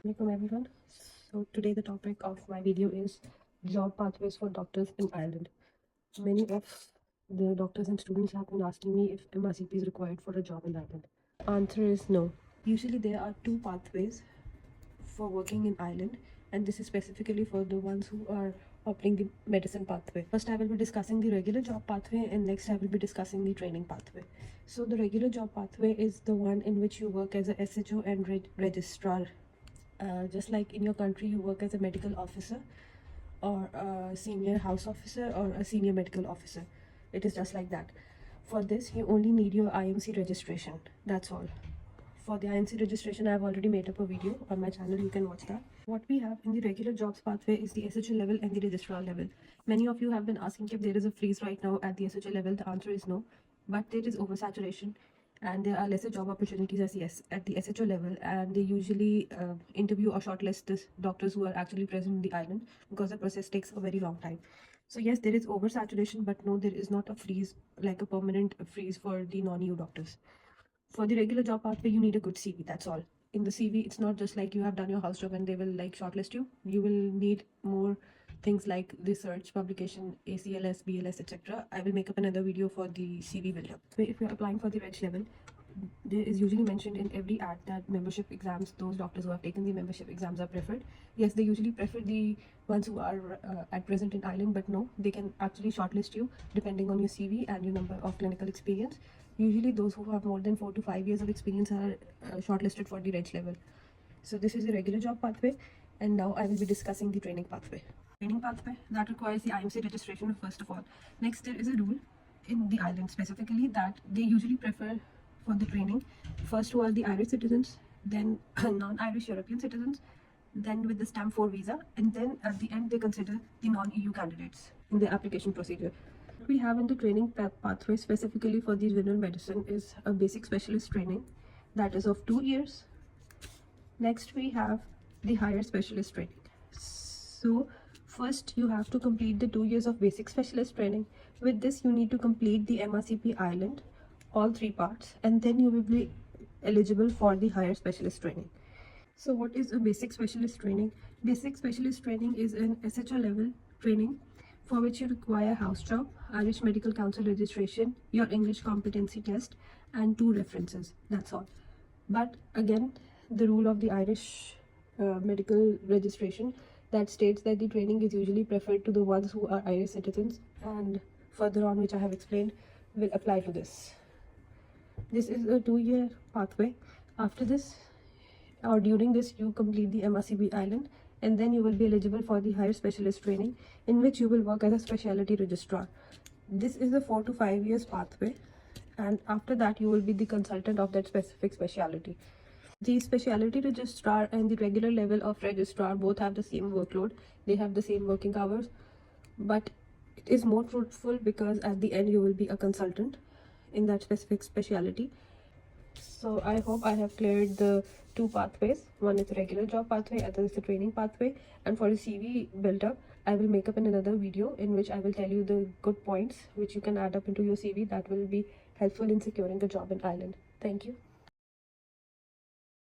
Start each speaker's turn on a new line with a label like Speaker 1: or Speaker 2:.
Speaker 1: Welcome everyone. So today the topic of my video is job pathways for doctors in Ireland. Many of the doctors and students have been asking me if MRCP is required for a job in Ireland. Answer is no. Usually there are two pathways for working in Ireland, and this is specifically for the ones who are opting the medicine pathway. First I will be discussing the regular job pathway, and next I will be discussing the training pathway. So the regular job pathway is the one in which you work as a SHO and registrar. Just like in your country you work as a medical officer or a senior house officer or a senior medical officer, it is just like that. For this you only need your IMC registration, that's all. For the IMC registration I have already made up a video on my channel, you can watch that. What we have in the regular jobs pathway is the SHO level and the registrar level. Many of you have been asking if there is a freeze right now at the SHO level. The answer is no, but there is oversaturation and there are lesser job opportunities at the SHO level, and they usually interview or shortlist the doctors who are actually present in the island, because the process takes a very long time. So yes, there is oversaturation, but no, there is not a freeze, like a permanent freeze for the non-EU doctors. For the regular job pathway you need a good CV, that's all. In the CV it's not just like you have done your house job and they will like shortlist you. You will need more things like research, publication, ACLS, BLS, etc. I will make up another video for the CV buildup. So if you're applying for the reg level, there is usually mentioned in every ad that membership exams, those doctors who have taken the membership exams are preferred. Yes, they usually prefer the ones who are at present in Ireland, but no, they can actually shortlist you depending on your CV and your number of clinical experience. Usually those who have more than 4 to 5 years of experience are shortlisted for the reg level. So this is the regular job pathway, and now I will be discussing the training pathway. Training pathway that requires the IMC registration first of all. Next, there is a rule in the island specifically that they usually prefer for the training first to all the Irish citizens, then non-Irish European citizens, then with the stamp 4 visa, and then at the end they consider the non-EU candidates in the application procedure. What we have in the training pathway specifically for the general medicine is a basic specialist training that is of 2 years. Next we have the higher specialist training. So first you have to complete the 2 years of basic specialist training. With this you need to complete the MRCP Ireland, all 3 parts, and then you will be eligible for the higher specialist training. So what is a basic specialist training? Basic specialist training is an SHO level training for which you require house job, Irish Medical Council registration, your English competency test, and 2 references, that's all. But again, the rule of the Irish medical registration that states that the training is usually preferred to the ones who are Irish citizens, and further on, which I have explained, will apply to this. This is a 2-year pathway. After this or during this you complete the MRCP Ireland, and then you will be eligible for the higher specialist training in which you will work as a specialty registrar. This is a 4 to 5 years pathway, and after that you will be the consultant of that specific specialty. The specialty registrar and the regular level of registrar both have the same workload, they have the same working hours, but it is more fruitful because at the end you will be a consultant in that specific specialty. So I hope I have cleared the 2 pathways. One is the regular job pathway, other is the training pathway. And for the CV built up, I will make up in another video in which I will tell you the good points which you can add up into your CV that will be helpful in securing a job in Ireland. Thank you.